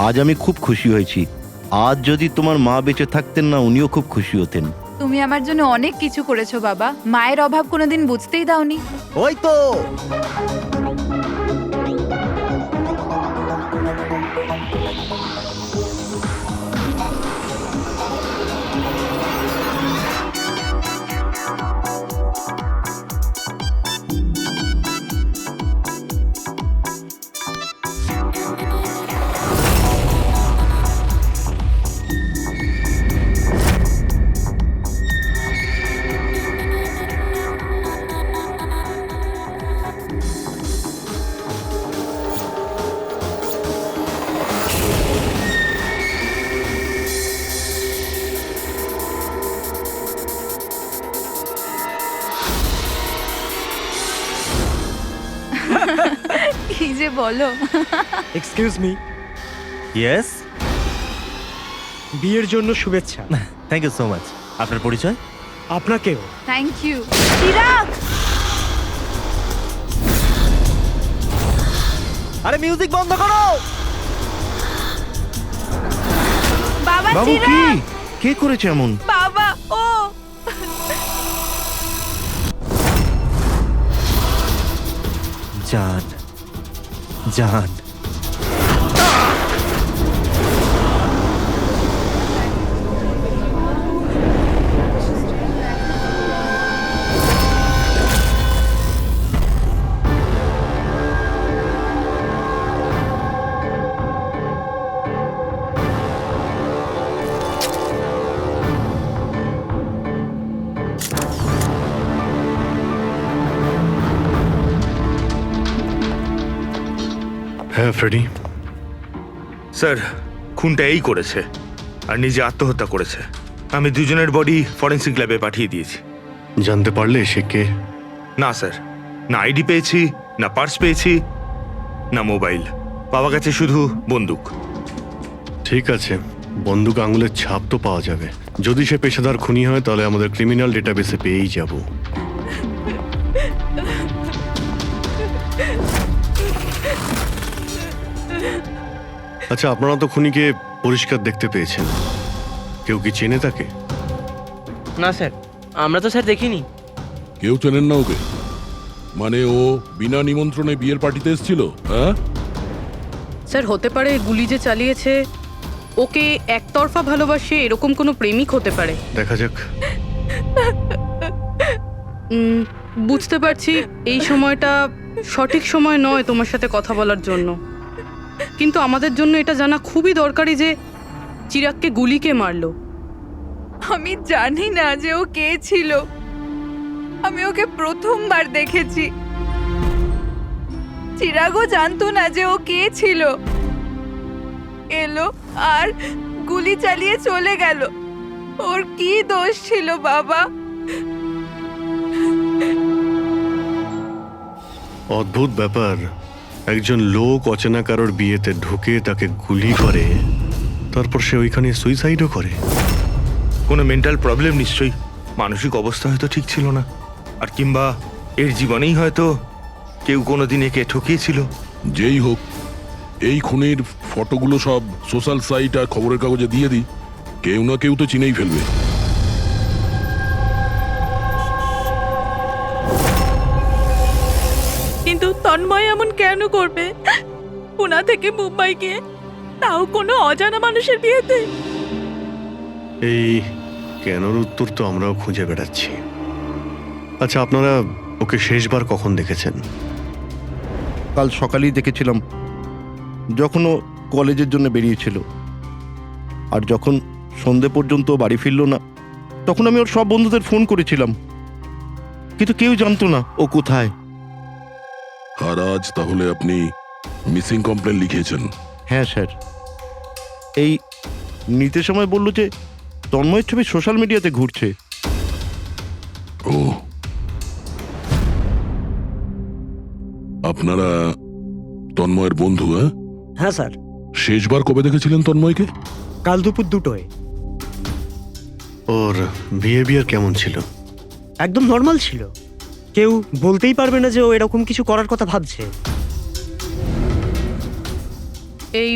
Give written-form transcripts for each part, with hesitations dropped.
আজ আমি খুব খুশি হয়েছি। আজ যদি তোমার মা বেঁচে থাকতেন না, উনিও খুব খুশি হতেন। তুমি আমার জন্য অনেক কিছু করেছো বাবা, মায়ের অভাব কোনোদিন বুঝতেই দাওনি। ওই তো কি যে বলো। এক্সকিউজ মি, ইয়েস, বিয়ের জন্য শুভেচ্ছা। Thank you so much. আপনার পরিচয়? আপনাকেও। Thank you. চিরাগ, আরে মিউজিক বন্ধ করো। বাবা বাবু, কি চিরাগ, কে করেছে এমন? বাবা ও জান, জান। হ্যাঁ ফ্রেডি, স্যার, খুনটা এই করেছে আর নিজে আত্মহত্যা করেছে। আমি দুজনের বডি ফরেন্সিক ল্যাবে পাঠিয়ে দিয়েছি। জানতে পারলে সে কে? না স্যার, না আইডি পেয়েছি, না পার্স পেয়েছি, না মোবাইল। পাওয়া গেছে শুধু বন্দুক। ঠিক আছে, বন্দুক আঙুলের ছাপ তো পাওয়া যাবে। যদি সে পেশাদার খুনি হয় তাহলে আমাদের ক্রিমিনাল ডেটাবেসে পেয়েই যাব। আচ্ছা, আপনারা তো খুনিকে পরিষ্কার দেখতে পেয়েছেন। কেউ কি চেনে তাকে? না স্যার, আমরা তো স্যার দেখিনি। কেউ চেনেন না ওকে? মানে ও বিনা নিমন্ত্রণে বিয়ের পার্টিতে এসেছিল? হ্যাঁ স্যার, হতে পারে গুলি যে চালিয়েছে ওকে একতরফা ভালোবাসে এরকম কোনো প্রেমিক হতে পারে। দেখা যাক। বুঝতে পারছি এই সময়টা সঠিক সময় নয় তোমার সাথে কথা বলার জন্য, কিন্তু আমাদের জন্য এটা জানা খুবই দরকারি যে চিরাগকে গুলি কে মারলো। আমি জানি না যে ও কে ছিল। আমি ওকে প্রথমবার দেখেছি। চিরাগও জানতো না যে ও কে ছিল। এলো আর গুলি চালিয়ে চলে গেল। ওর কি দোষ ছিল বাবা? অদ্ভুত ব্যাপার, একজন লোক অচেনা কারোর বিয়েতে ঢুকে তাকে গুলি করে, তারপর সে ওইখানে সুইসাইডও করে। কোনো মেন্টাল প্রবলেম নিশ্চয়ই। মানসিক অবস্থা হয়তো ঠিক ছিল না, আর কিংবা এর জীবনেই হয়তো কেউ কোনোদিন একে ঠকিয়েছিল। যেই হোক, এই খুনের ফটোগুলো সব সোশ্যাল সাইট আর খবরের কাগজে দিয়ে দিই। কেউ না কেউ তো চিনেই ফেলবে। কিন্তু তন্ময় এমন কেন করবে? পুনা থেকে মুম্বাই গিয়ে, তাও কোনো অজানা মানুষের বিয়েতে। এই কেনর উত্তর তো আমরাও খুঁজে বেড়াচ্ছি। আচ্ছা, আপনারা ওকে শেষবার কখন দেখেছেন? কাল সকালেই দেখেছিলাম, যখন ও কলেজের জন্য বেরিয়েছিল। আর যখন সন্ধে পর্যন্ত ও বাড়ি ফিরল না, তখন আমি ওর সব বন্ধুদের ফোন করেছিলাম, কিন্তু কেউ জানতো না ও কোথায়। আর আজ তাহলে আপনি মিসিং কমপ্লেন লিখিয়েছেন? হ্যাঁ স্যার, এই নিতে সময় বললো যে তন্ময়ের ছবি সোশ্যাল মিডিয়াতে ঘুরছে। ও, আপনারা তন্ময়ের বন্ধু? হ্যাঁ স্যার, শেষবার কবে দেখেছিলেন তন্ময়কে? কাল দুপুর 2টোয়। ওর বিহেভিয়ার কেমন ছিল? একদম নর্মাল ছিল। কেউ বলতেই পারবে না যে ও এরকম কিছু করার কথা ভাবছে। এই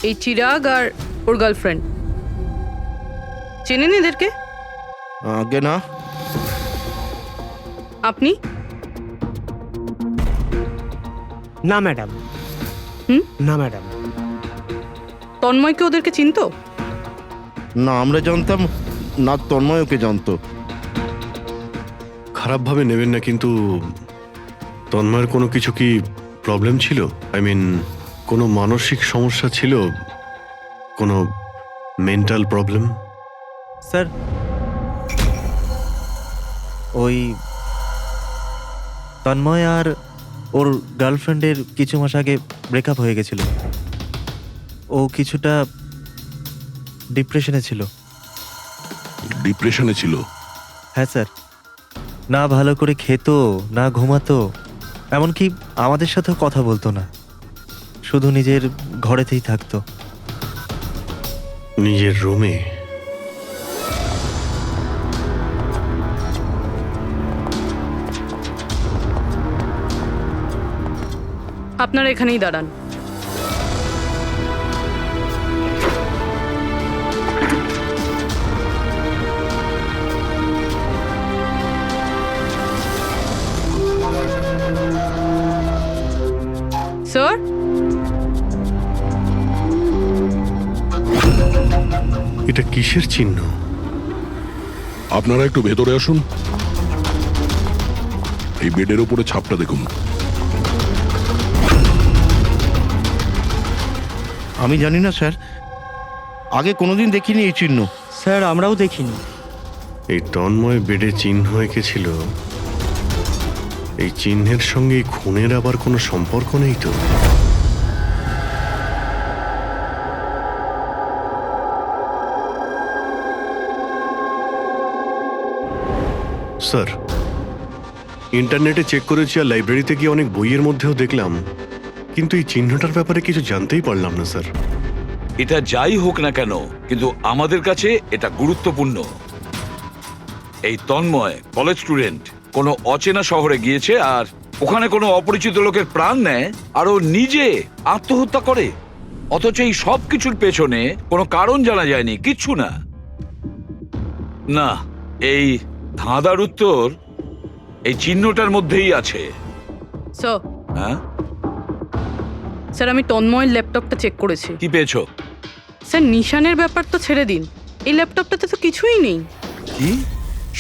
এই চিরাগ আর ওর গার্লফ্রেন্ড, চেনেন এদেরকে? আগে না। আপনি? না ম্যাডাম। হুম? না ম্যাডাম। তন্ময়কে ওদেরকে চিনতো? না আমরা জানতাম না, তন্ময় ওকে জানতো। খারাপভাবে নেবেন না, কিন্তু তন্ময়ের কোনো কিছু কি প্রবলেম ছিল? আই মিন, কোনো মানসিক সমস্যা ছিল? কোনো মেন্টাল প্রবলেম? স্যার, ওই তন্ময় আর ওর গার্লফ্রেন্ডের কিছু মাস আগে ব্রেকআপ হয়ে গেছিল। ও কিছুটা ডিপ্রেশনে ছিল। ডিপ্রেশনে ছিল? হ্যাঁ স্যার, না ভালো করে খেত, না ঘুমাতো, এমনকি আমাদের সাথেও কথা বলতো না, শুধু নিজের ঘরেতেই থাকতো। নিজের রুমে? আপনারা এখানেই দাঁড়ান। স্যার, এটা কিসের চিহ্ন? আপনারা একটু ভেতরে আসুন। এই বেডের উপরে ছাপটা দেখুন। আমি জানি না স্যার, আগে কোনোদিন দেখিনি এই চিহ্ন। স্যার আমরাও দেখিনি। এই তন্ময় বেডে চিহ্ন এঁকেছিল, এই চিহ্নের সঙ্গে এই খুনের আবার কোনো সম্পর্ক নেই তো? স্যার, ইন্টারনেটে চেক করেছি আর লাইব্রেরিতে গিয়ে অনেক বইয়ের মধ্যেও দেখলাম, কিন্তু এই চিহ্নটার ব্যাপারে কিছু জানতেই পারলাম না স্যার। এটা যাই হোক না কেন, কিন্তু আমাদের কাছে এটা গুরুত্বপূর্ণ। এই তন্ময় কলেজ স্টুডেন্ট, কোনো অচেনা শহরে গিয়েছে আর ওখানে কোনো অপরিচিত লোকের প্রাণ নেয় আর ও নিজে আত্মহত্যা করে, অথচ এই সব কিছুর পেছনে কোনো কারণ জানা যায়নি, কিচ্ছু না। না, এই ধাঁধার উত্তর এই চিহ্নটার মধ্যেই আছে। স্যার, হ্যাঁ, স্যার আমি তন্ময়ের ল্যাপটপটা চেক করেছি। কি পেয়েছো? স্যার নিশানের ব্যাপার তো ছেড়ে দিন, এই ল্যাপটপটাতে তো কিছুই নেই। কি?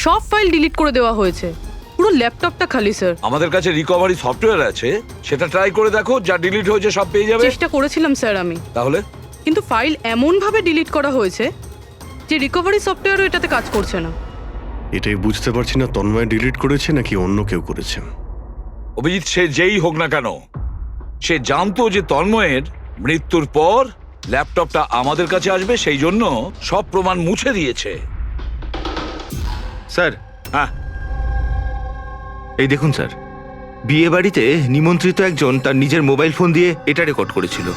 সব ফাইল ডিলিট করে দেওয়া হয়েছে, পুরো ল্যাপটপটা খালি স্যার। আমাদের কাছে রিকভারি সফটওয়্যার আছে, সেটা ট্রাই করে দেখো, যা ডিলিট হয়েছে সব পেয়ে যাবে। চেষ্টা করেছিলাম স্যার আমি, তাহলে? কিন্তু ফাইল এমনভাবে ডিলিট করা হয়েছে যে রিকভারি সফটওয়্যারও এটাতে কাজ করছে না। এটাই বুঝতে পারছি না, তন্ময় ডিলিট করেছে নাকি অন্য কেউ করেছে। অভিজিৎ, সে যেই হোক না কেন, সে জানতো যে তন্ময়ের মৃত্যুর পর ল্যাপটপটা আমাদের কাছে আসবে, সেই জন্য সব প্রমাণ মুছে দিয়েছে। স্যার, হ্যাঁ, এই দেখুন স্যার, বিয়ে বাড়িতে নিমন্ত্রিত একজন তার নিজের মোবাইল ফোন দিয়ে এটা রেকর্ড করেছিল।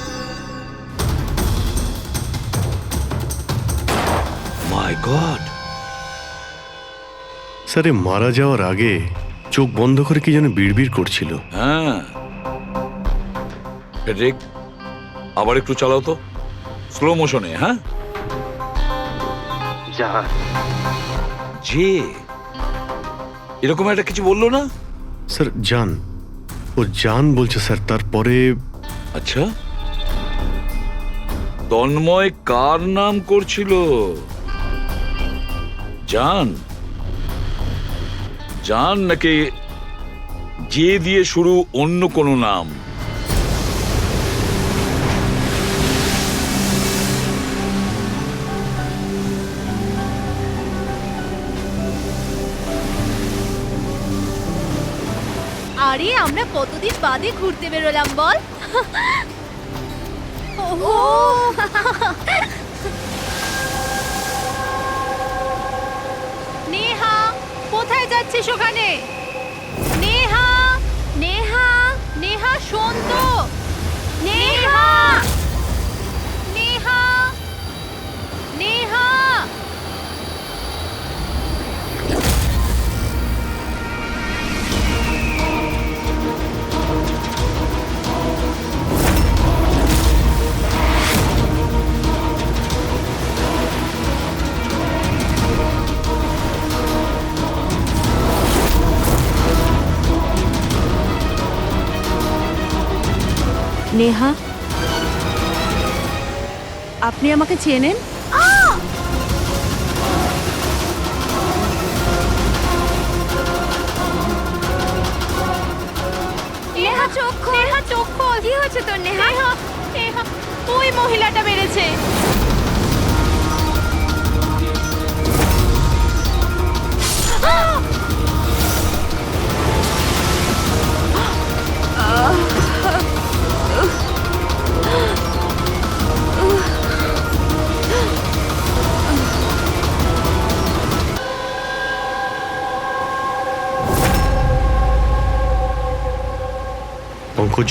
মাই গড। স্যার, এ মারা যাওয়ার আগে চোখ বন্ধ করে কি যেন বিড়বিড় করছিল। হ্যাঁ, ফেডরিক, আবার একটু চালাও তো, স্লো মোশনে। হ্যাঁ, যে এরকম একটা কিছু বললো না? স্যার জান, ও জান বলছে স্যার। তারপরে আচ্ছা, তন্ময় কার নাম করছিল? জান? জান নাকি যে দিয়ে শুরু অন্য কোনো নাম? আরে আমরা কতদিন বাদে ঘুরতে বেরোলাম বল। ওহো, নেহা কোথায় যাচ্ছিস ওখানে? নেহা, নেহা, নেহা শোন তো। নেহা, নেহা, নেহা। নেহা, আপনি আমাকে চেনেন? নেহা চোখ খোল, নেহা চোখ খোল। কি হয়েছে তোর নেহা? নেহা, ওই মহিলাটা মেরেছে। পঙ্কজ,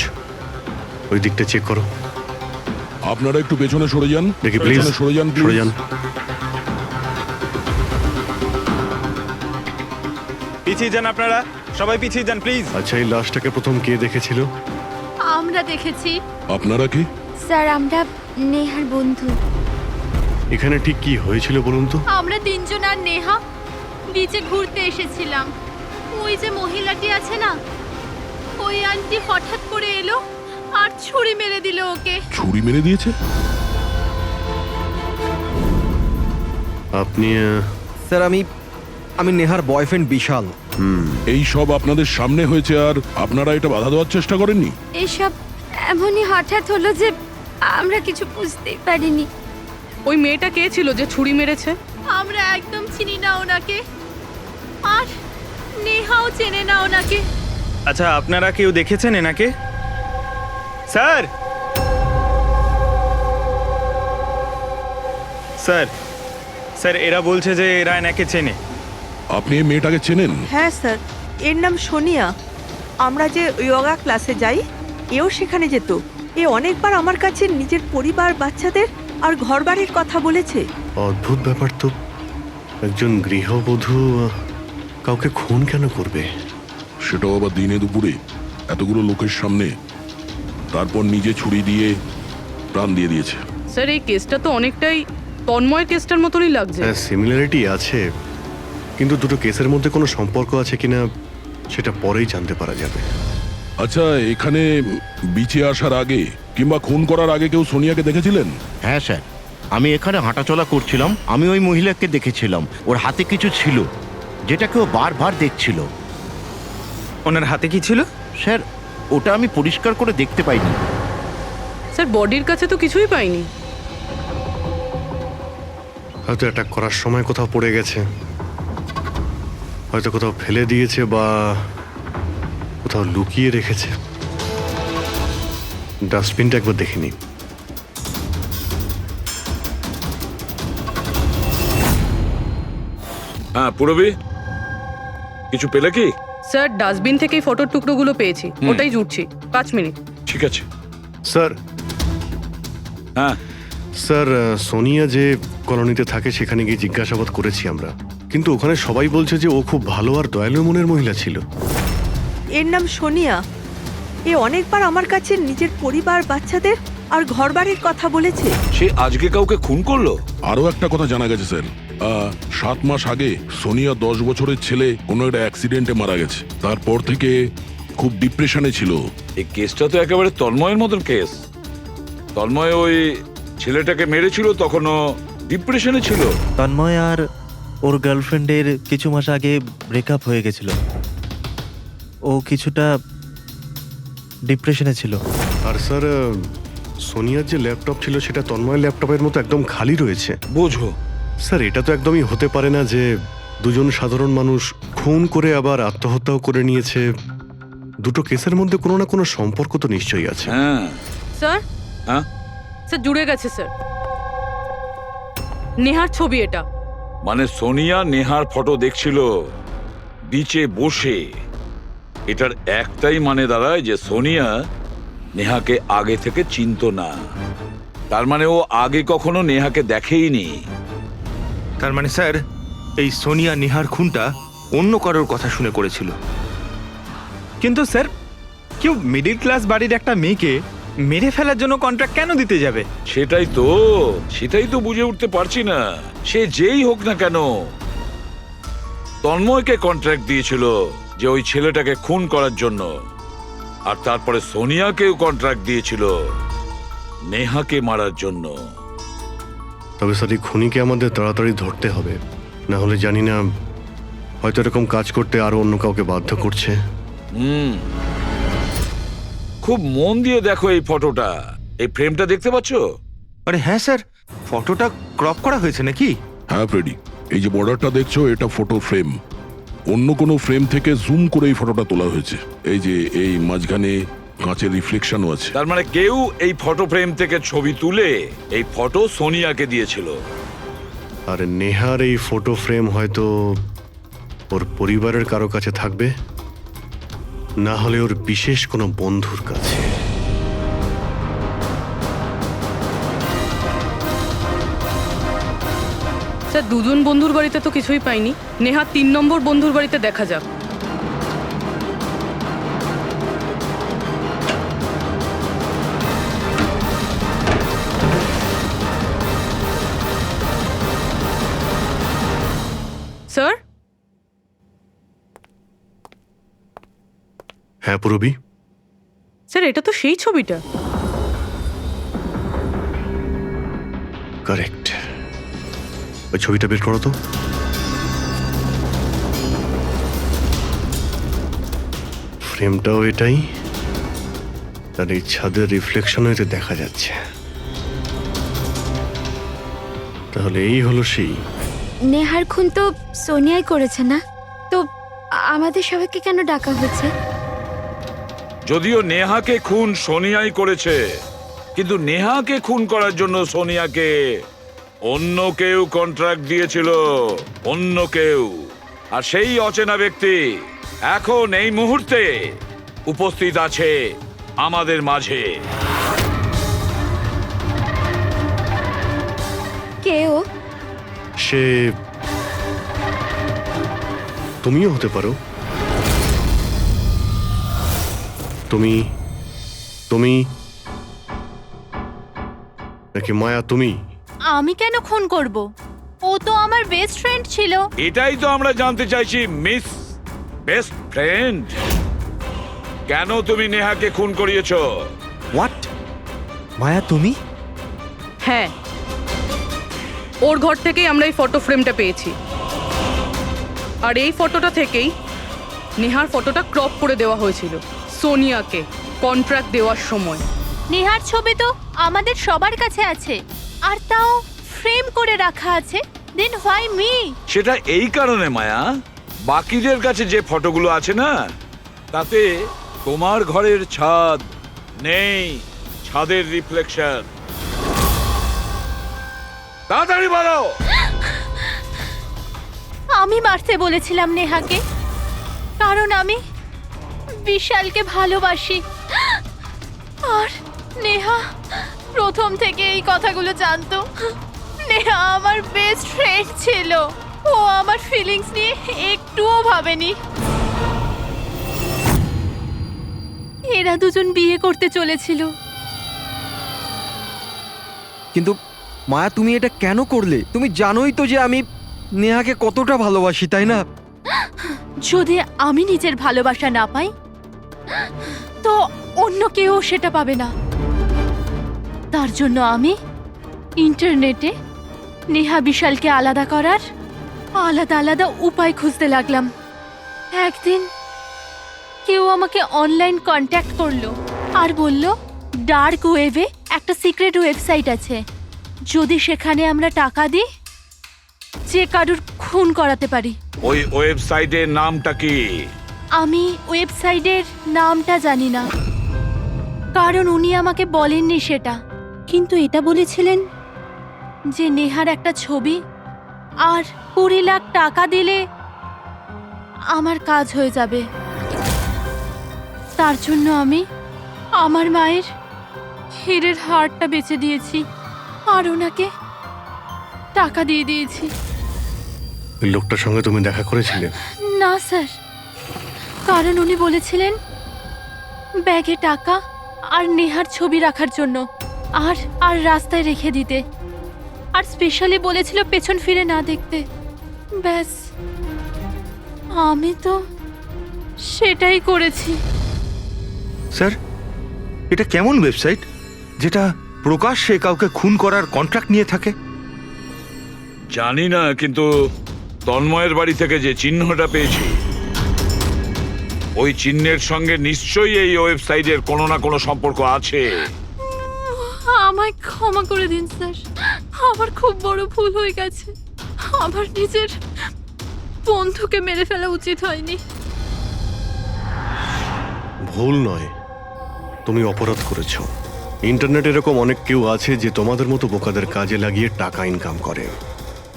ওই দিকটা চেক করো। আপনারা একটু পেছনে সরে যান, দেখি প্লিজ, পেছনে সরে যান, সরে যান। পিছিয়ে যান আপনারা, সবাই পিছিয়ে যান প্লিজ। আচ্ছা, এই লাশটাকে প্রথম কে দেখেছিল? আমরা দেখেছি আপনারা কি? স্যার, আমরা নেহার বন্ধু। এখানে ঠিক কি হয়েছিল বলুন তো? আমরা তিনজন আর নেহা বিচে ঘুরতে এসেছিলাম। ওই যে মহিলাটি আছে না, ওই আন্টি হঠাৎ করে এলো আর ছুরি মেরে দিল ওকে। ছুরি মেরে দিয়েছে? আপনি স্যার, আমি নেহার বয়ফ্রেন্ড বিশাল। এই সব আপনাদের সামনে হয়েছে আর আপনারা এটা বাধা দেওয়ার চেষ্টা করেননি? এসব এমনই হঠাৎ হলো যে আমরা কিছু বুঝতেই পারিনি। ওই মেয়েটা কে ছিল যে ছুরি মেরেছে? আমরা একদম চিনি না ওনাকে, আর নেহাও চেনে না ওনাকে। আচ্ছা, আপনারা কেউ দেখেছেন এনাকে? স্যার, স্যার, স্যার, এরা বলছে যে এরা এনাকে চেনে। আপনি এই মেয়েটাকে চেনেন? হ্যাঁ স্যার, এর নাম সোনিয়া। আমরা যে যোগা ক্লাসে যাই, এও সেখানে যেত। এ অনেকবার আমার কাছে নিজের পরিবার, বাচ্চাদের আর ঘরবাড়ির কথা বলেছে। অদ্ভুত ব্যাপার তো, একজন গৃহবধূ কাউকে খুন কেন করবে? সেটাও আবার দিনে দুপুরে, এতগুলো লোকের সামনে। তারপর নিজে ছুরি দিয়ে প্রাণ দিয়ে দিয়েছে। স্যার, এই কেসটা তো অনেকটাই তন্ময়ের কেসটার মতনই লাগছে। হ্যাঁ, সিমিলারিটি আছে, কিন্তু দুটো কেসের মধ্যে কোনো সম্পর্ক আছে কিনা সেটা পরেই জানতে পারা যাবে। আচ্ছা, এখানে বিচে আসার আগে কিংবা খুন করার আগে কেউ সোনিয়াকে দেখেছিলেন? হ্যাঁ স্যার, আমি এখানে হাঁটাচলা করছিলাম, আমি ওই মহিলাকে দেখেছিলাম। ওর হাতে কিছু ছিল যেটাকে ও বারবার দেখছিল। ওনার হাতে কি ছিল? স্যার, ওটা আমি পরিষ্কার করে দেখতে পাইনি। স্যার, বডির কাছে তো কিছুই পাইনি। হয়তো অ্যাটাক করার সময় কোথাও পড়ে গেছে, হয়তো কোথাও ফেলে দিয়েছে বা কোথাও লুকিয়ে রেখেছে। ডাস্টবিনটা একবার দেখে নিই। হ্যাঁ পুরবি, কিছু পেলে কি? স্যার, ডাস্টবিন থেকেই ফটোর টুকরোগুলো পেয়েছি, ওটাই জুটছি। 5 মিনিট। ঠিক আছে স্যার। হ্যাঁ স্যার, সোনিয়া যে কলোনিতে থাকে সেখানে গিয়ে জিজ্ঞাসাবাদ করেছি আমরা, কিন্তু ওখানে সবাই বলছে যে ও খুব ভালো আর দয়ালু মনের মহিলা ছিল। এর নাম সোনিয়া। এ অনেকবার আমার কাছে নিজের পরিবার, বাচ্চাদের আর ঘরবাড়ির কথা বলেছে। সে আজকে কাউকে খুন করলো? আরো একটা কথা জানা গেছে স্যার, 7 মাস আগে সোনিয়া 10 বছরের ছেলে কোনো একটা অ্যাক্সিডেন্টে মারা গেছে। তারপর থেকে খুব ডিপ্রেশনে ছিল। এই কেসটা তো একেবারে তন্ময়ের মতন কেস। তন্ময় ওই ছেলেটাকে মেরেছিল, তখনও ডিপ্রেশনে ছিল। তন্ময় আর ওর গার্লফ্রেন্ডের কিছু মাস আগে ব্রেকআপ হয়ে গেছিল। ও কিছুটা ডিপ্রেশনে ছিল। আর স্যার, সোনিয়ার যে ল্যাপটপ ছিল সেটা তন্ময়ের ল্যাপটপের মতো একদম খালি রয়েছে। বোঝো স্যার, এটা তো একদমই হতে পারে না যে দুজন সাধারণ মানুষ খুন করে আবার আত্মহত্যাও করে নিয়েছে। দুটো কেসের মধ্যে কোনো না কোনো সম্পর্ক তো নিশ্চয়ই আছে। হ্যাঁ। স্যার, হ্যাঁ স্যার, জুড়ে গেছে স্যার। নেহার ছবি এটা। মানে সোনিয়া নেহার ফটো দেখছিল বিচে বসে। এটার একটাই মানে দাঁড়ায় যে সোনিয়া নেহাকে আগে থেকে চিনতো না। তার মানে ও আগে কখনো নেহাকে দেখেইনি। তার মানে স্যার, এই সোনিয়া নেহার খুনটা অন্য কারোর কথা শুনে করেছিল। কিন্তু স্যার, কেউ মিডল ক্লাস বাড়ির একটা মেয়েকে মেরে ফেলার জন্য কন্ট্রাক্ট কেন দিতে যাবে? সেটাই তো বুঝে উঠতে পারছি না। সে যেই হোক না কেন, তন্ময়কে কন্ট্রাক্ট দিয়েছিল যে ওই ছেলেটাকে খুন করার জন্য। আর তারপরে সোনিয়াকেও কন্ট্রাক্ট দিয়েছিল নেহাকে মারার জন্য। তবে স্যার এই খুনিকে আমাদের তাড়াতাড়ি ধরতে হবে, না হলে জানি না হয়তো এরকম কাজ করতে আরো অন্য কাউকে বাধ্য করছে। খুব মন দিয়ে দেখো এই ফটোটা, এই ফ্রেমটা দেখতে পাচ্ছো? আরে হ্যাঁ স্যার, ফটোটা ক্রপ করা হয়েছে নাকি? হ্যাঁ ফ্রেডি, এই যে বর্ডারটা দেখছো এটা ফটো ফ্রেম। অন্য কোনো ফ্রেম থেকে জুম করে এই ফটোটা তোলা হয়েছে। এই যে এই মাঝখানে কাঁচের রিফ্লেকশনও আছে। তার মানে কেউ এই ফটো ফ্রেম থেকে ছবি তুলে এই ফটো সোনিয়াকে দিয়েছিল। আর নেহার এই ফটো ফ্রেম হয়তো ওর পরিবারের কারো কাছে থাকবে, না হলে ওর বিশেষ কোনো বন্ধুর কাছে। স্যার, দুজন বন্ধুর বাড়িতে তো কিছুই পাইনি। নেহা 3 নম্বর বন্ধুর বাড়িতে দেখা যাক। স্যার, হ্যাঁ পুরবি, স্যার এটা তো সেই ছবিটা। কারেক্ট। ওই ছবিটা বের করো তো। ফ্রেমটাও এটাই, আর এই ছাদের রিফ্লেকশনও এতে দেখা যাচ্ছে। তাহলে এই হলো সেই। নেহার খুন তো সোনিয়াই করেছে না? তো আমাদের সবাইকে কেন ডাকা হয়েছে? যদিও নেহাকে খুন সোনিয়াই করেছে, কিন্তু নেহাকে খুন করার জন্য সোনিয়াকে অন্য কেউ কন্ট্রাক্ট দিয়েছিল, অন্য কেউ। আর সেই অচেনা ব্যক্তি এখন এই মুহূর্তে উপস্থিত আছে আমাদের মাঝে। কেউ? সে তুমিও হতে পারো। তুমি তুমি নাকি মায়া তুমি? আমি কেন খুন করব? ও তো আমার বেস্ট ফ্রেন্ড ছিল। এটাই তো আমরা জানতে চাইছি মিস বেস্ট ফ্রেন্ড। কেন তুমি নেহাকে খুন করিয়েছো? হোয়াট? মায়া তুমি? হ্যাঁ, ওর ঘর থেকেই আমরা এই ফটো ফ্রেমটা পেয়েছি। আর এই ফটোটা থেকেই নেহার ফটোটা ক্রপ করে দেওয়া হয়েছিল সোনিয়াকে কন্ট্রাক্ট দেওয়ার সময়। নেহার ছবি তো আমাদের সবার কাছে আছে, আর তাও ফ্রেম করে রাখা আছে। Then why me? সেটা এই কারণে মায়া, বাকিদের কাছে যে ফটোগুলো আছে না, তাতে তোমার ঘরের ছাদ নেই, ছাদের রিফ্লেকশন। তাড়াতাড়ি বলো। আমি মারতে বলেছিলাম নেহাকে, কারণ আমি বিশালকে ভালোবাসি। আর নেহা প্রথম থেকে এই কথাগুলো জানতো। নেহা আমার বেস্ট ফ্রেন্ড ছিল, ও আমার ফিলিংস নিয়ে একটুও ভাবেনি। এরা দুজন বিয়ে করতে চলেছিল। কিন্তু মায়া, তুমি এটা কেন করলে? তুমি জানোই তো যে আমি নেহাকে কতটা ভালোবাসি, তাই না? যদি আমি নিজের ভালোবাসা না পাই, তো অন্য কেউ সেটা পাবে না। তার জন্য আমি ইন্টারনেটে নেহা বিশালকে আলাদা করার আলাদা আলাদা উপায় খুঁজতে লাগলাম। একদিন কেউ আমাকে অনলাইন কন্ট্যাক্ট করলো আর বলল ডার্ক ওয়েবে একটা সিক্রেট ওয়েবসাইট আছে, যদি সেখানে আমরা টাকা দিই যে কারুর খুন করাতে পারি। ওই ওয়েবসাইটের নামটা কি? আমি ওয়েবসাইটের নামটা জানি না, কারণ উনি আমাকে বলেননি সেটা। কিন্তু এটা বলেছিলেন যে নেহার একটা ছবি আর 20 লাখ টাকা দিলে আমার কাজ হয়ে যাবে। তার জন্য আমি আমার মায়ের হীরের হারটা বেচে দিয়েছি আর ওনাকে টাকা দিয়ে দিয়েছি। ওই লোকটার সঙ্গে তুমি দেখা করেছিলে? না স্যার, কারণ উনি বলেছিলেন ব্যাগে টাকা আর নেহার ছবি রাখার জন্য, আর আর রাস্তায় রেখে দিতে, আর স্পেশালি বলেছিল পেছন ফিরে না দেখতে। ব্যাস, আমি তো সেটাই করেছি। স্যার, এটা কেমন ওয়েবসাইট যেটা প্রকাশ্যে কাউকে খুন করার কন্ট্রাক্ট নিয়ে থাকে? জানি না, কিন্তু তন্ময়ের বাড়ি থেকে যে চিহ্নটা পেয়েছি, ওই চিহ্নের সঙ্গে নিশ্চয়ই এই ওয়েবসাইটের কোনো না কোনো সম্পর্ক আছে। আমায় ক্ষমা করে দিন স্যার, আমার খুব বড় ভুল হয়ে গেছে। আমার নিজের বন্ধুকে মেরে ফেলা উচিত হয়নি। ভুল নয়, তুমি অপরাধ করেছো। ইন্টারনেটে এরকম অনেক কেউ আছে যে তোমাদের মতো বোকাদের কাজে লাগিয়ে টাকা ইনকাম করে।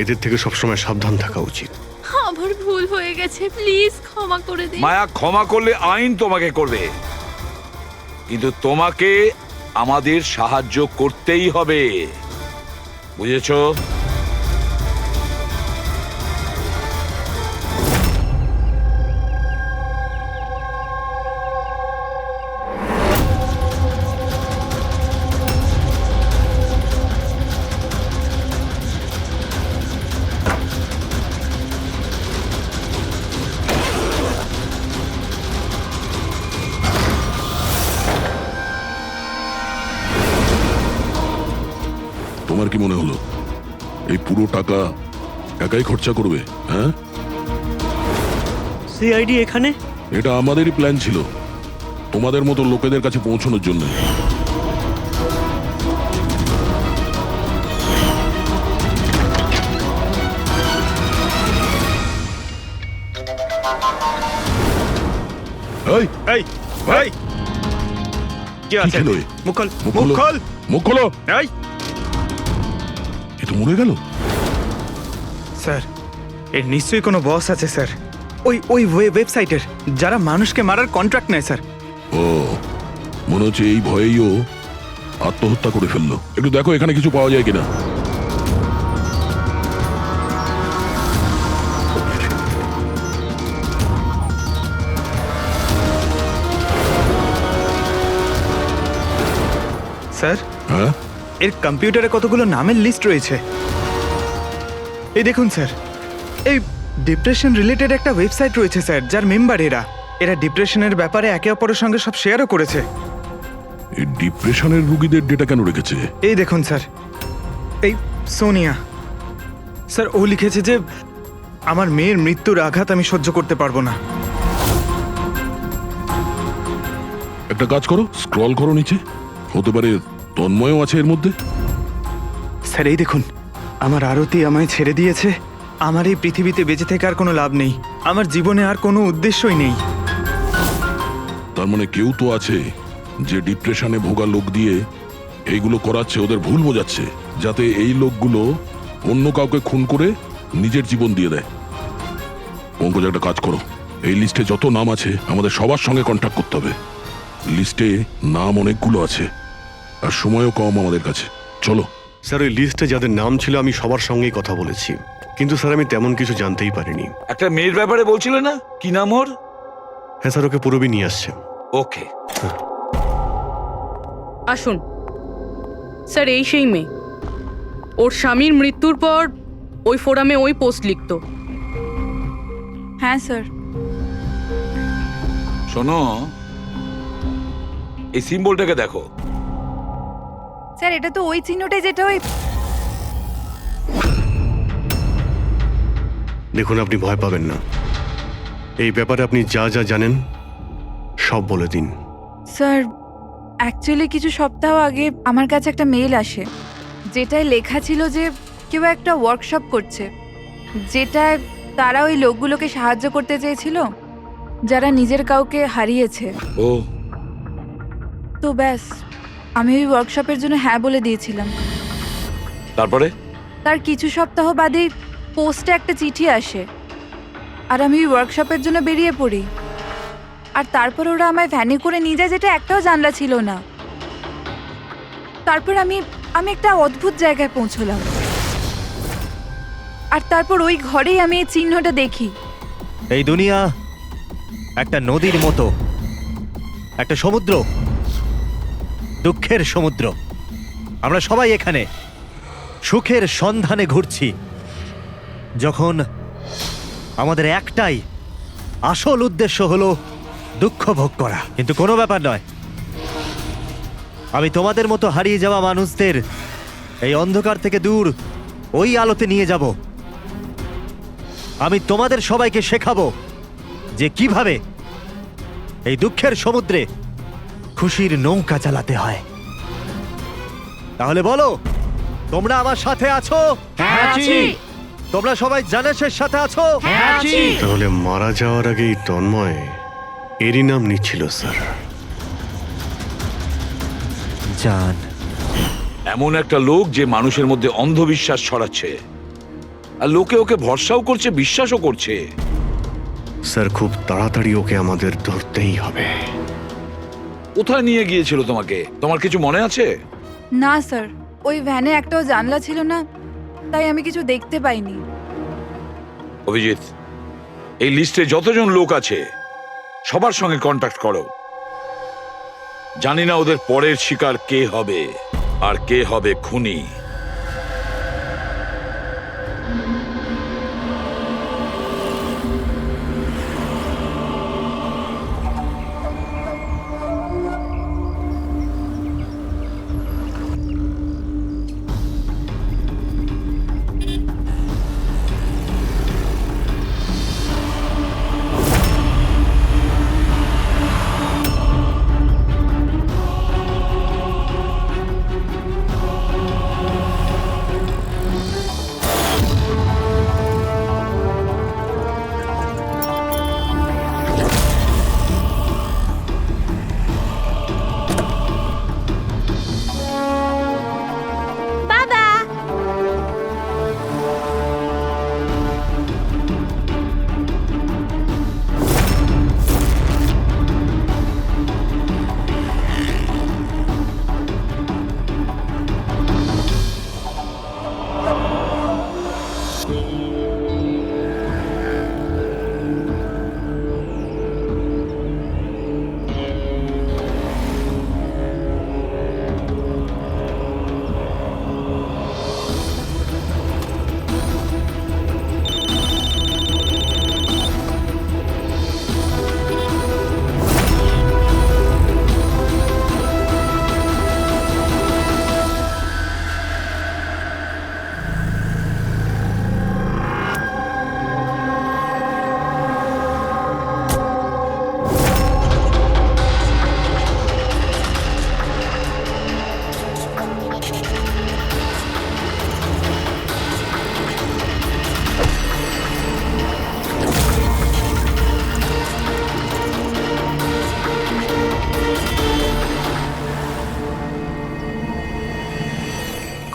এদের থেকে সবসময় সাবধান থাকা উচিত। আমার ভুল হয়ে গেছে, প্লিজ ক্ষমা করে দিন। মায়া, ক্ষমা করলে আইন তোমাকে করবে, কিন্তু তোমাকে আমাদের সাহায্য করতেই হবে, বুঝেছো? তোমার কি মনে হলো এই পুরো টাকা একাই খরচা করবে? হ্যাঁ, সিআইডি এখানে? এটা আমাদেরই প্ল্যান ছিল, তোমাদের মতো লোকেদের কাছে পৌঁছানোর জন্য। এই, এই ভাই, কি কি আছে? ছিল এ? মুখ খোল, মুখ মুখ খোলো। খোল। মুখ খোলো। এই এ তো মরে গেল। স্যার, এর নিশ্চয়ই কোনো বস আছে স্যার, ওই ওয়েবসাইটের, যারা মানুষকে মারার কন্ট্রাক্ট নেয় স্যার। ও, মনে হচ্ছে এই ভয়েই ও আত্মহত্যা করে ফেললো। একটু দেখো এখানে কিছু পাওয়া যায় কিনা। স্যার, হ্যাঁ, এর কম্পিউটারে কতগুলো নামের লিস্ট রয়েছে। এই দেখুন স্যার, এই ডিপ্রেশন রিলেটেড একটা ওয়েবসাইট রয়েছে স্যার, যার মেম্বার এরা ডিপ্রেশনের ব্যাপারে একে অপরের সঙ্গে সব শেয়ারও করেছে। এই ডিপ্রেশনের রুগীদের ডেটা কেন রেখেছে? এই দেখুন স্যার, এই সোনিয়া স্যার, ও লিখেছে যে আমার মেয়ের মৃত্যুর আঘাত আমি সহ্য করতে পারবো না। একটা কাজ করো, স্ক্রল করো নিচে, হতে পারে তন্ময়ও আছে এর মধ্যে। স্যার এই দেখুন, আমার আরতি আমায় ছেড়ে দিয়েছে, আমার এই পৃথিবীতে বেঁচে থেকে আর কোনো লাভ নেই, আমার জীবনে আর কোনো উদ্দেশ্যই নেই। তার মানে কেউ তো আছে যে ডিপ্রেশনে ভোগা লোক দিয়ে এইগুলো করাচ্ছে, ওদের ভুল বোঝাচ্ছে, যাতে এই লোকগুলো অন্য কাউকে খুন করে নিজের জীবন দিয়ে দেয়। পঙ্কজ, একটা কাজ করো, এই লিস্টে যত নাম আছে আমাদের সবার সঙ্গে কন্ট্যাক্ট করতে হবে। লিস্টে নাম অনেকগুলো আছে আর সময়ও কম আমাদের কাছে। চলো। স্যার, ওই লিস্টে যাদের নাম ছিল আমি সবার সঙ্গেই কথা বলেছি, কিন্তু স্যার আমি তেমন কিছু জানতেই পারিনি। একটা মেয়ের ব্যাপারে বলছিলে না, কি নাম ওর? হ্যাঁ স্যার, ওকে পুরবি নিয়ে আসছে। ওকে, আসুন স্যার, এই সেই মেয়ে। ওর স্বামীর মৃত্যুর পর ওই ফোরামে ওই পোস্ট লিখতো। হ্যাঁ স্যার। শোনো, এই সিম্বলটাকে দেখো। স্যার, এটা তো ওই চিহ্নটাই যেটা ওই। দেখুন, আপনি ভয় পাবেন না, এই ব্যাপারে আপনি যা যা জানেন সব বলে দিন। স্যার, অ্যাকচুয়ালি কিছু সপ্তাহ আগে আমার কাছে একটা মেল আসে, যেটায় লেখা ছিল যে কেউ একটা ওয়ার্কশপ করছে, যেটায় তারা ওই লোকগুলোকে সাহায্য করতে চেয়েছিল যারা নিজের কাউকে হারিয়েছে। ও, তো ব্যাস, আমি ওই ওয়ার্কশপের জন্য হ্যাঁ বলে দিয়েছিলাম। তারপরে? তার কিছু সপ্তাহ বাদেই পোস্টে একটা চিঠি আসে, আর আমি ওই ওয়ার্কশপের জন্য বেরিয়ে পড়ি। আর তারপর ওরা আমায় ভ্যানে করে নিয়ে যায়, যেটা একটাও জানলা ছিল না। তারপর আমি একটা অদ্ভুত জায়গায় পৌঁছলাম, আর তারপর ওই ঘরেই আমি এই চিহ্নটা দেখি। এই দুনিয়া একটা নদীর মতো, একটা সমুদ্র, দুঃখের সমুদ্র। আমরা সবাই এখানে সুখের সন্ধানে ঘুরছি, যখন আমাদের একটাই আসল উদ্দেশ্য হলো দুঃখ ভোগ করা। কিন্তু কোনো ব্যাপার নয়, আমি তোমাদের মতো হারিয়ে যাওয়া মানুষদের এই অন্ধকার থেকে দূর ওই আলোতে নিয়ে যাব। আমি তোমাদের সবাইকে শেখাবো যে কিভাবে এই দুঃখের সমুদ্রে খুশির নৌকা চালাতে হয়। তাহলে বলো, তোমরা আমার সাথে আছো? তোমরা সবাই জানেশের সাথে আছো? তাহলে মারা যাওয়ার আগেই তন্ময় এরই নাম নিচ্ছিল স্যার। জান, এমন একটা লোক যে মানুষের মধ্যে অন্ধবিশ্বাস ছড়াচ্ছে, আর লোকে ওকে ভরসাও করছে, বিশ্বাসও করছে। স্যার খুব তাড়াতাড়ি ওকে আমাদের ধরতেই হবে। কোথায় নিয়ে গিয়েছিল তোমাকে? তোমার কিছু মনে আছে? না স্যার, ওই ভ্যানে একটাও জানলা ছিল না, তাই আমি কিছু দেখতে পাইনি। অভিজিৎ, এই লিস্টে যতজন লোক আছে সবার সঙ্গে কন্ট্যাক্ট করো। জানি না ওদের পরের শিকার কে হবে আর কে হবে খুনি।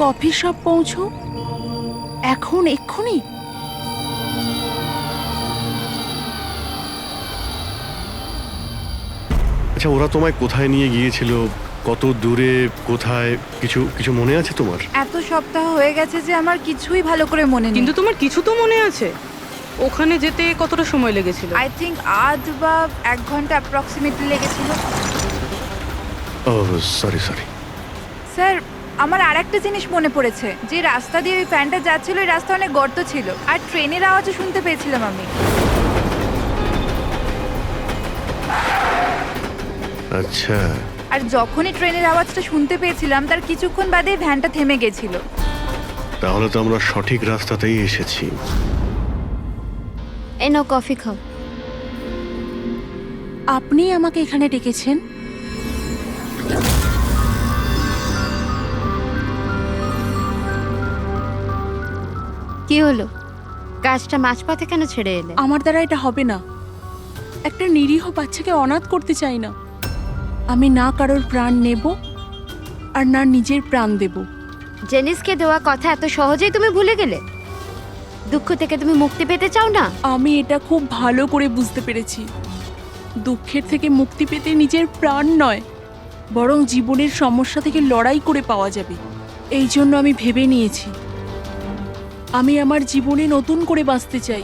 কফি শপ পৌঁছো এখন, এক্ষুনি। আচ্ছা, ওরা তোমায় কোথায় নিয়ে গিয়েছিল, কত দূরে, কোথায়, কিছু কিছু মনে আছে তোমার? এত সপ্তাহ হয়ে গেছে যে আমার কিছুই ভালো করে মনে নেই। কিন্তু তোমার কিছু তো মনে আছে? ওখানে যেতে কতটা সময় লেগেছিল? আই থিঙ্ক আধ বা 1 ঘন্টা অ্যাপ্রক্সিমেটলি লেগেছিল। ও সরি। স্যার, আমার আরেকটা জিনিস মনে পড়েছে, যে রাস্তা দিয়ে ওই ফ্যানটা যাচ্ছিল ওই রাস্তা অনেক গর্ত ছিল, আর ট্রেনের আওয়াজও শুনতে পেয়েছিলাম আমি। আচ্ছা, আর যখনই ট্রেনের আওয়াজটা শুনতে পেয়েছিলাম তার কিছুক্ষণ বাদেই ভ্যানটা থেমে গেছিল। তাহলে তো আমরা সঠিক রাস্তাতেই এসেছি। এই নাও কফি খাও। আপনি আমাকে এখানে ডেকেছেন? কি হলো? কাজটা মাঝপথে কেন ছেড়ে এলে? আমার দ্বারা এটা হবে না। একটা নিরীহ বাচ্চাকে অনাথ করতে চাই না। আমি না কারোর প্রাণ নেব আর না নিজের প্রাণ দেব। জেনিসকে দেওয়া কথা এত সহজেই তুমি ভুলে গেলে? দুঃখ থেকে তুমি মুক্তি পেতে চাও না? আমি এটা খুব ভালো করে বুঝতে পেরেছি। দুঃখের থেকে মুক্তি পেতে নিজের প্রাণ নয়, বরং জীবনের সমস্যা থেকে লড়াই করে পাওয়া যাবে। এই জন্য আমি ভেবে নিয়েছি, আমি আমার জীবনে নতুন করে বাঁচতে চাই।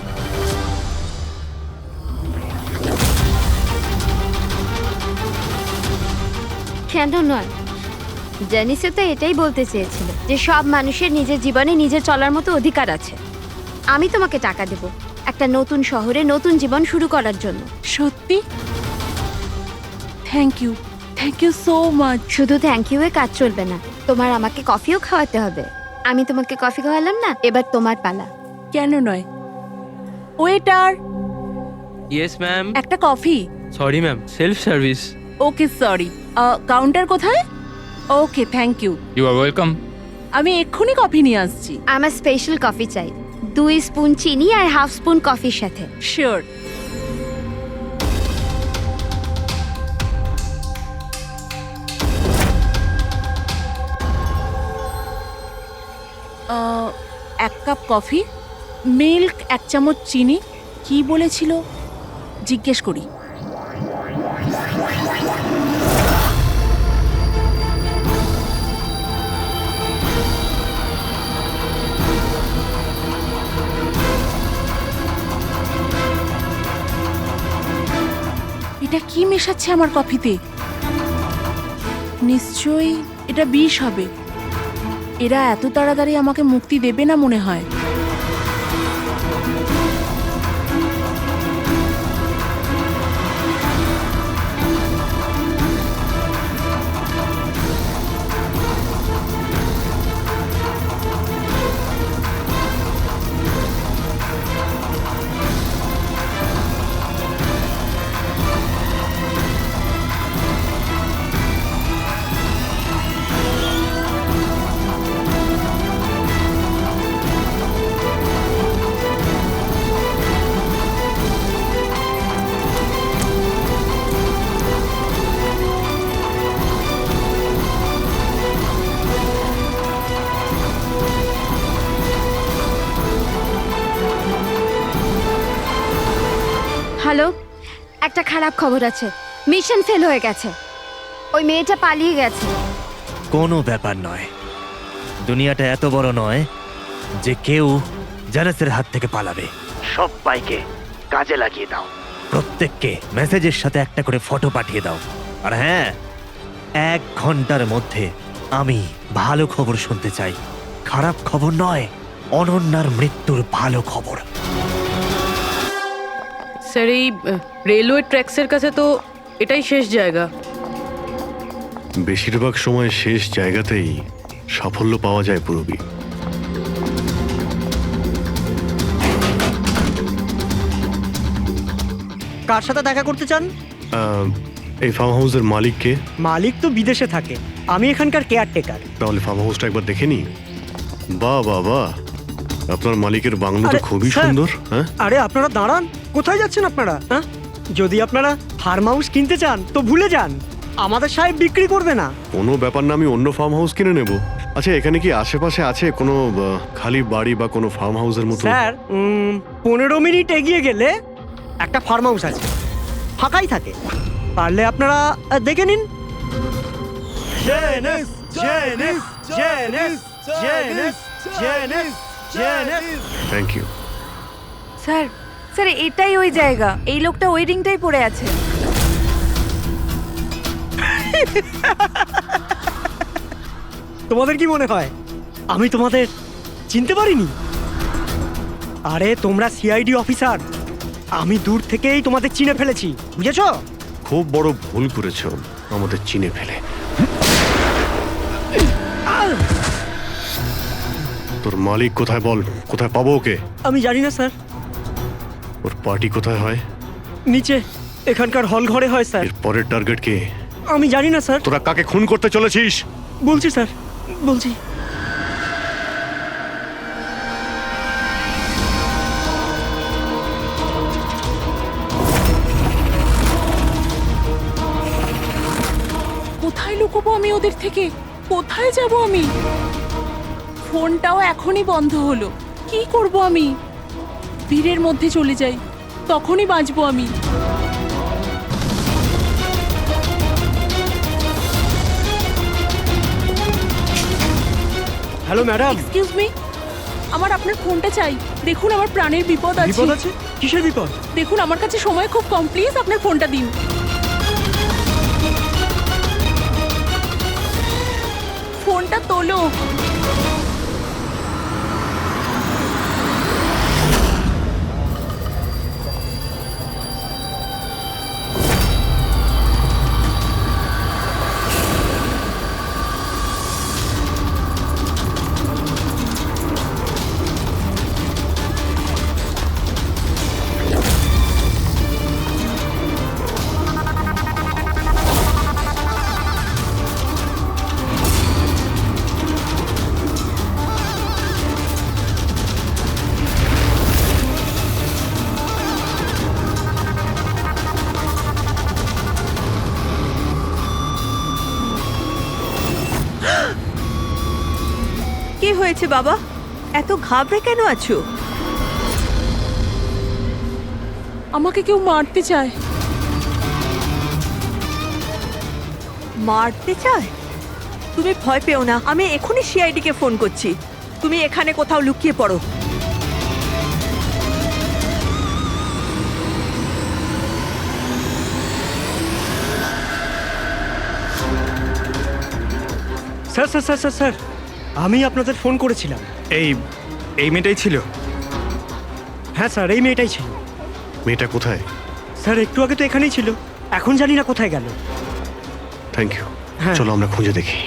কেন নয়? জেনিসও তো এটাই বলতে চেয়েছিল যে সব মানুষের নিজের জীবনে নিজে চলার মতো অধিকার আছে। আমি তোমাকে টাকা দেব একটা নতুন শহরে নতুন জীবন শুরু করার জন্য। সত্যি? Thank you. Thank you so much. শুধু থ্যাংক ইউ এ কাজ চলবে না, তোমার আমাকে কফিও খাওয়াতে হবে। আমি তোমাকে কফি খাওয়ালাম না, এবার তোমার পালা। কেন নয়? Waiter, yes ma'am. একটা coffee. Sorry ma'am, self service. Okay sorry, counter কোথায়? Okay thank you. You are welcome. আমি এক্ষুনি কফি নিয়ে আসছি। আমার স্পেশাল কফি চাই, 2 স্পুন চিনি আর হাফ স্পুন কফির সাথে। শিওর। এক কাপ কফি, মিল্ক 1 চামচ, চিনি। কি বলেছিল জিজ্ঞেস করি। এটা কি মেশাচ্ছে আমার কফিতে? নিশ্চয়ই এটা বিষ হবে। এরা এত তাড়াতাড়ি আমাকে মুক্তি দেবে না মনে হয়। হ্যালো, একটা খারাপ খবর আছে, মিশন ফেল হয়ে গেছে। ওই মেয়েটা পালিয়ে গেছে। কোনো ব্যাপার নয়, দুনিয়াটা এত বড় নয় যে কেউ জানাসের হাত থেকে পালাবে। সবাইকে কাজে লাগিয়ে দাও, প্রত্যেককে মেসেজের সাথে একটা করে ফটো পাঠিয়ে দাও। আর হ্যাঁ, 1 ঘন্টার মধ্যে আমি ভালো খবর শুনতে চাই। খারাপ খবর নয়, অনন্যার মৃত্যুর ভালো খবর। স্যার, এই রেলওয়ে ট্র্যাক্সের কাছে তো এটাই শেষ জায়গা। বেশিরভাগ সময় শেষ জায়গাতেই সাফল্য পাওয়া যায় পূরবী। কার সাথে দেখা করতে চান? এই ফার্ম হাউসের মালিককে। মালিক তো বিদেশে থাকে, আমি এখানকার কেয়ারটেকার। তাহলে ফার্ম হাউসটা একবার দেখে নি। বাহ বাহ বাহ, আপনার মালিকের বাংলো তো আরে, খুবই স্যার। সুন্দর। হ্যাঁ, আরে আপনারা দাঁড়ান, কোথায় যাচ্ছেন আপনারা? হ্যাঁ, যদি আপনারা ফার্ম হাউস কিনতে চান তো ভুলে যান, আমাদের সাহেব বিক্রি করবে না। কোনো ব্যাপার না, আমি অন্য ফার্ম হাউস কিনে নেব। আচ্ছা, এখানে কি আশেপাশে আছে কোনো খালি বাড়ি বা কোনো ফার্ম হাউসের মতো? স্যার, 15 মিনিট এগিয়ে গেলে একটা ফার্ম হাউস আছে, ফাঁকাই থাকে, পারলে আপনারা দেখে নিন। Thank you. স্যার, স্যার এটাই ওই জায়গা। এই লোকটা ওই রিংটাই পড়ে আছে। তোমাদের কি মনে হয় আমি তোমাদের চিনতে পারিনি? আরে তোমরা সিআইডি অফিসার, আমি দূর থেকেই তোমাদের চিনে ফেলেছি, বুঝেছো? খুব বড় ভুল করেছো আমাদের চিনে ফেলে। তোর মালিক কোথায় বল, কোথায় পাবো ওকে? আমি জানি না স্যার। ওর পার্টি কোথায় হয়? নিচে এখানকার হল ঘরে হয় স্যার। এর পরের টার্গেট কে? আমি জানি না স্যার। তোরা কাকে খুন করতে চলেছিস? বলছি স্যার, বলছি। কোথায় লুকোবো আমি ওদের থেকে? কোথায় যাব আমি? ফোনটাও এখনই বন্ধ হলো, কি করব আমি? ভিড়ের মধ্যে চলে যাই, তখনই বাঁচবো আমি। Hello madam. এক্সকিউজ মি, আমার আপনার ফোনটা চাই। দেখুন আমার প্রাণের বিপদ আছে। বিপদ আছে? কিসের বিপদ? দেখুন আমার কাছে সময় খুব কম, প্লিজ আপনার ফোনটা দিন। ফোনটা তোলো। হয়েছে বাবা? এত ঘাবড়ে কেন আছো? আমাকে কেউ মারতে চায়। মারতে চায়? তুমি ভয় পেও না, আমি এখনই সিআইডি কে ফোন করছি। তুমি এখানে কোথাও লুকিয়ে পড়ো। Sir sir sir sir sir আমি আপনাদের ফোন করেছিলাম। এই মেয়েটাই ছিল। হ্যাঁ স্যার, এই মেয়েটাই ছিল। মেয়েটা কোথায়? স্যার একটু আগে তো এখানেই ছিল, এখন জানি না কোথায় গেল। Thank you. হ্যাঁ। চলো আমরা খুঁজে দেখি।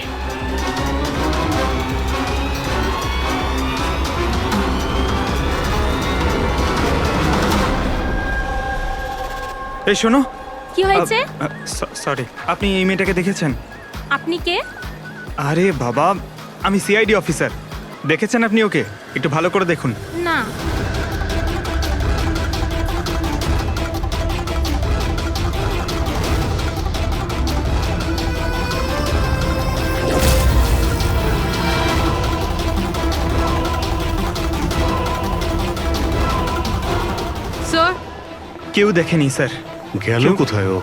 এই শোনো। কি হয়েছে? সরি, আপনি এই মেয়েটাকে দেখেছেন? আপনি কে? আরে বাবা, আমি সিআইডি অফিসার। দেখেছেন আপনি ওকে? একটু ভালো করে দেখুন। না। স্যার, কেউ দেখেনি স্যার। গেল কোথায় ও?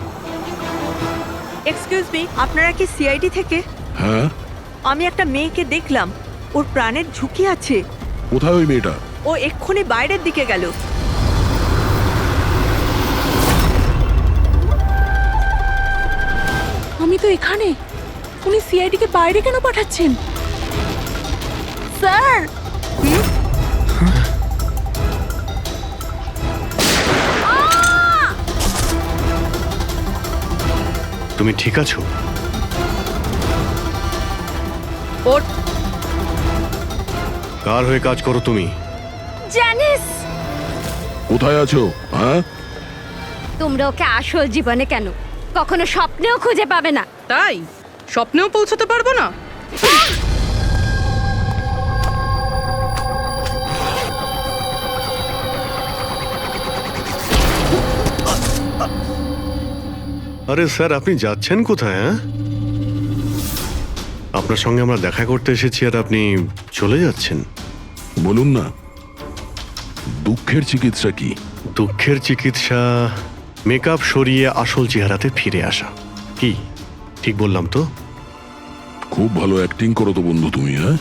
এক্সকিউজ মি, আপনারা কি সিআইডি থেকে? হ্যাঁ, আমি একটা মেয়েকে দেখলাম, ওর প্রাণের ঝুঁকি আছে। কোথায় ওই মেয়েটা? ও এক্ষুনি বাইরের দিকে গেল। আমি তো এখানে। উনি সিআইডি কে বাইরে কেন পাঠাচ্ছেন? স্যার, তুমি ঠিক আছো? ওর কার হয়ে কাজ করো তুমি? জানিস কোথায় আছো? হ্যাঁ, তোমরা ওকে আসল জীবনে কেন কখনো স্বপ্নেও খুঁজে পাবে না। তাই স্বপ্নেও পৌঁছাতে পারবো না? আরে স্যার, আপনি যাচ্ছেন কোথায়? হ্যাঁ, আপনার সঙ্গে আমরা দেখা করতে এসেছি আর আপনি চলে যাচ্ছেন। বলুন না, দুঃখের চিকিৎসা কি? দুঃখের চিকিৎসা মেকআপ সরিয়ে আসল চেহারাতে ফিরে আসা। কি ঠিক বললাম তো? খুব ভালো অ্যাক্টিং করো তো বন্ধু তুমি। হ্যাঁ,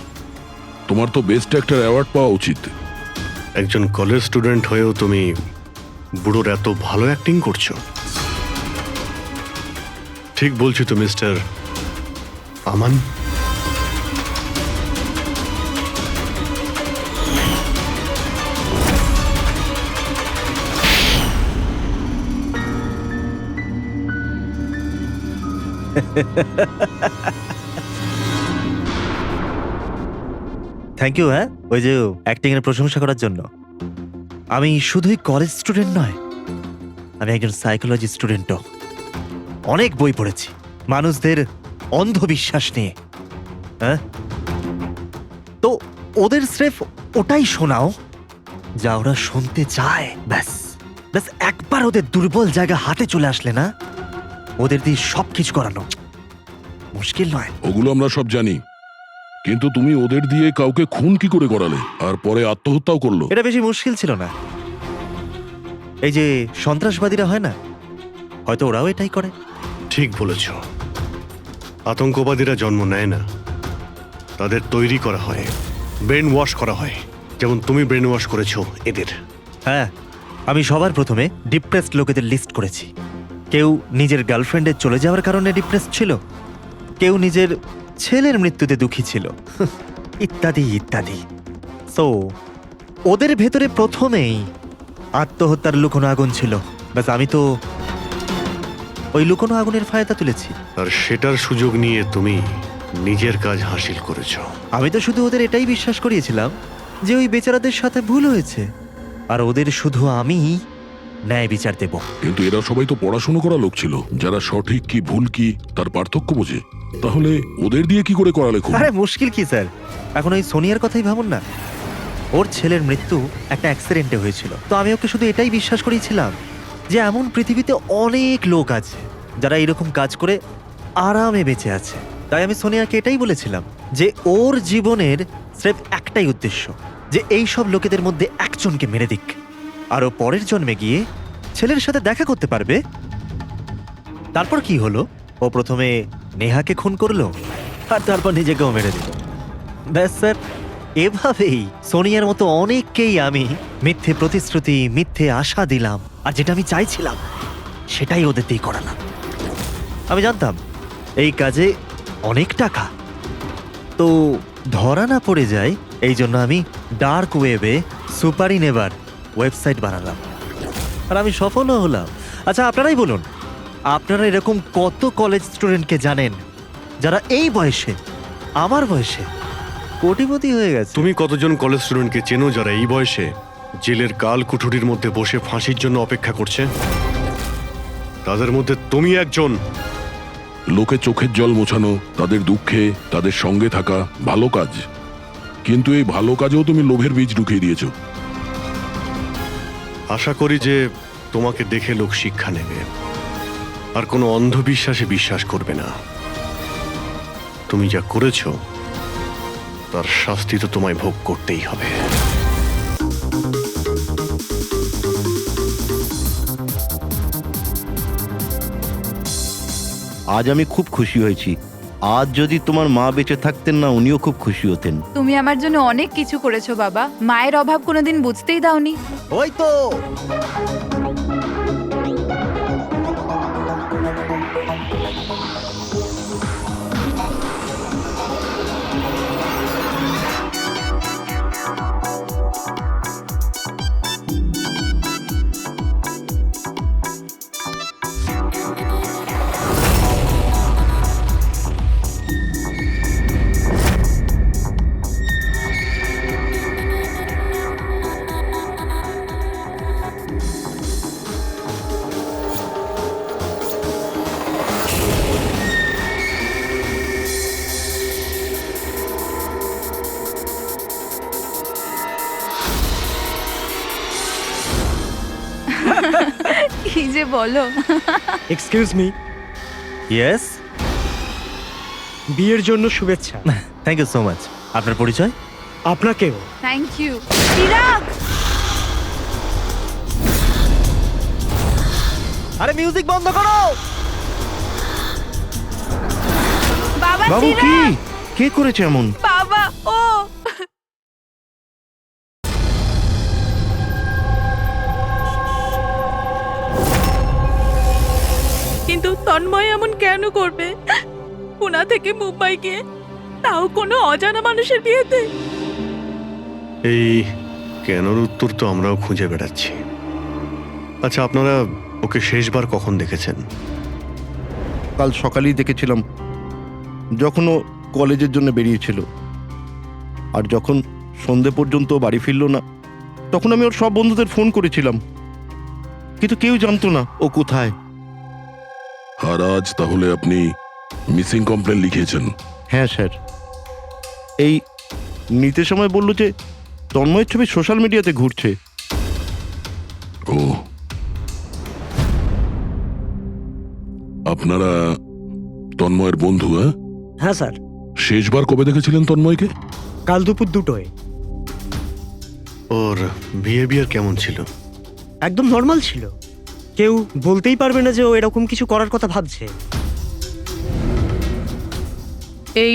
তোমার তো বেস্ট অ্যাক্টর অ্যাওয়ার্ড পাওয়া উচিত। একজন কলেজ স্টুডেন্ট হয়েও তুমি বুড়োর এত ভালো অ্যাক্টিং করছো। ঠিক বলছি তো মিস্টার আমান? Thank you. হ্যাঁ, ওই যে অ্যাক্টিং এর প্রশংসা করার জন্য। আমি শুধুই কলেজ স্টুডেন্ট নয়, আমি একজন সাইকোলজি স্টুডেন্টও। অনেক বই পড়েছি মানুষদের অন্ধবিশ্বাস নিয়ে। হ্যাঁ, তো ওদের স্রেফ ওটাই শোনাও যা ওরা শুনতে চায়। ব্যাস ব্যাস, একবার ওদের দুর্বল জায়গা হাতে চলে আসলে না, ওদের দিয়ে সবকিছু করানো মুশকিল নয়। ওগুলো আমরা সব জানি, কিন্তু তুমি ওদের দিয়ে কাউকে খুন কি করে করালে আর পরে আত্মহত্যাও করলো? এটা বেশি মুশকিল ছিল না। এই যে সন্ত্রাসবাদীরা হয় না, হয়তো ওরাও এটাই করে। ঠিক বলেছ, আতঙ্কবাদীরা জন্ম নেয় না, তাদের তৈরি করা হয়, ব্রেন ওয়াশ করা হয়, যেমন তুমি ব্রেন ওয়াশ করেছো এদের। হ্যাঁ, আমি সবার প্রথমে ডিপ্রেসড লোকেদের লিস্ট করেছি। কেউ নিজের গার্লফ্রেন্ডের চলে যাওয়ার কারণে ডিপ্রেসড ছিল, কেউ নিজের ছেলের মৃত্যুতে দুঃখী ছিল, ইত্যাদি ইত্যাদি। সো ওদের ভেতরে প্রথমেই আত্মহত্যার লুকোনো আগুন ছিল। ব্যাস, আমি তো ওই লুকোনো আগুনের ফায়দা তুলেছি। আর সেটার সুযোগ নিয়ে তুমি নিজের কাজ হাসিল করেছো। আমি তো শুধু ওদের এটাই বিশ্বাস করিয়েছিলাম যে ওই বেচারাদের সাথে ভুল হয়েছে, আর ওদের শুধু আমি ন্যায় বিচার দেব। কিন্তু এরা সবাই তো পড়াশোনা করা লোক ছিল, যারা সঠিক কি ভুল কি তার পার্থক্য বোঝে। তাহলে ওদের দিয়ে কি করে করালে খুন? আরে মুশকিল কি স্যার, এখন ওই সোনিয়ার কথাই ভাবুন না। ওর ছেলের মৃত্যু একটা অ্যাক্সিডেন্টে হয়েছিল, তো আমি ওকে শুধু এটাই বিশ্বাস করিয়েছিলাম যে এমন পৃথিবীতে অনেক লোক আছে যারা এরকম কাজ করে আরামে বেঁচে আছে। তাই আমি সোনিয়াকে এটাই বলেছিলাম যে ওর জীবনের স্রেফ একটাই উদ্দেশ্য, যে এই সব লোকেদের মধ্যে একজনকে মেরে দিক, আর ও পরের জন্মে গিয়ে ছেলের সাথে দেখা করতে পারবে। তারপর কি হলো, ও প্রথমে নেহাকে খুন করলো আর তারপর নিজেকেও মেরে দিল। ব্যাস স্যার, এভাবেই সোনিয়ার মতো অনেককেই আমি মিথ্যে প্রতিশ্রুতি, মিথ্যে আশা দিলাম, আর যেটা আমি চাইছিলাম সেটাই ওদের দিয়ে করালাম। আমি জানতাম এই কাজে অনেক টাকা, তো ধরা না পড়ে যায়, এই জন্য আমি ডার্ক ওয়েবে সুপারি নেভার ওয়েবসাইট বানালাম, আর আমি সফলও হলাম। আচ্ছা আপনারাই বলুন, আপনারা এরকম কত কলেজ স্টুডেন্টকে জানেন যারা এই বয়সে, আমার বয়সে, কোটিপতি হয়ে গেছে? তুমি কতজন কলেজ স্টুডেন্টকে চেনো যারা এই বয়সে জেলের কাল কুঠুরির মধ্যে বসে ফাঁসির জন্য অপেক্ষা করছে? তাদের মধ্যে তুমি একজন। লোকে চোখের জল মোছানো, তাদের দুঃখে তাদের সঙ্গে থাকা ভালো কাজ, কিন্তু এই ভালো কাজেও তুমি লোভের বীজ ঢুকিয়ে দিয়েছো। আশা করি যে তোমাকে দেখে লোক শিক্ষা নেবে আর কোনো অন্ধবিশ্বাসে বিশ্বাস করবে না। তুমি যা করেছো তার শাস্তি তো তোমায় ভোগ করতেই হবে। আজ আমি খুব খুশি হয়েছি। আজ যদি তোমার মা বেঁচে থাকতেন না, উনিও খুব খুশি হতেন। তুমি আমার জন্য অনেক কিছু করেছো বাবা, মায়ের অভাব কোনোদিন বুঝতেই দাওনি। ওই তো কি যে বলো। এক্সকিউজ মি, ইয়েস, বিয়ের জন্য শুভেচ্ছা। Thank you so much. আপনার পরিচয়? আপনাকেও। Thank you. চিরাগ, আরে মিউজিক বন্ধ করো। বাবা বাবু কি চিরাগ, কে করেছে এমন? বাবা ও। কিন্তু তন্ময় এমন কেন করবে? পুনা থেকে মুম্বাই গিয়ে, তাও কোনো অজানা মানুষের বিয়েতে। এই কেনর উত্তর তো আমরাও খুঁজে বেড়াচ্ছি। আচ্ছা, আপনারা ওকে শেষবার কখন দেখেছেন? কাল সকালেই দেখেছিলাম, যখন ও কলেজের জন্য বেরিয়েছিল। আর যখন সন্ধে পর্যন্ত ও বাড়ি ফিরল না, তখন আমি ওর সব বন্ধুদের ফোন করেছিলাম, কিন্তু কেউ জানতো না ও কোথায়। আর আজ তাহলে আপনি মিসিং কমপ্লেন লিখিয়েছেন? হ্যাঁ স্যার, এই নিতে সময় বলল যে তন্ময়ের ছবি সোশ্যাল মিডিয়াতে ঘুরছে। ও, আপনারা তন্ময়ের বন্ধু? হ্যাঁ স্যার, শেষবার কবে দেখেছিলেন তন্ময়কে? কাল দুপুর 2টোয়। ওর বিহেভিয়ার কেমন ছিল? একদম নর্মাল ছিল, কেউ বলতেই পারবে না যে ও এরকম কিছু করার কথা ভাবছে। এই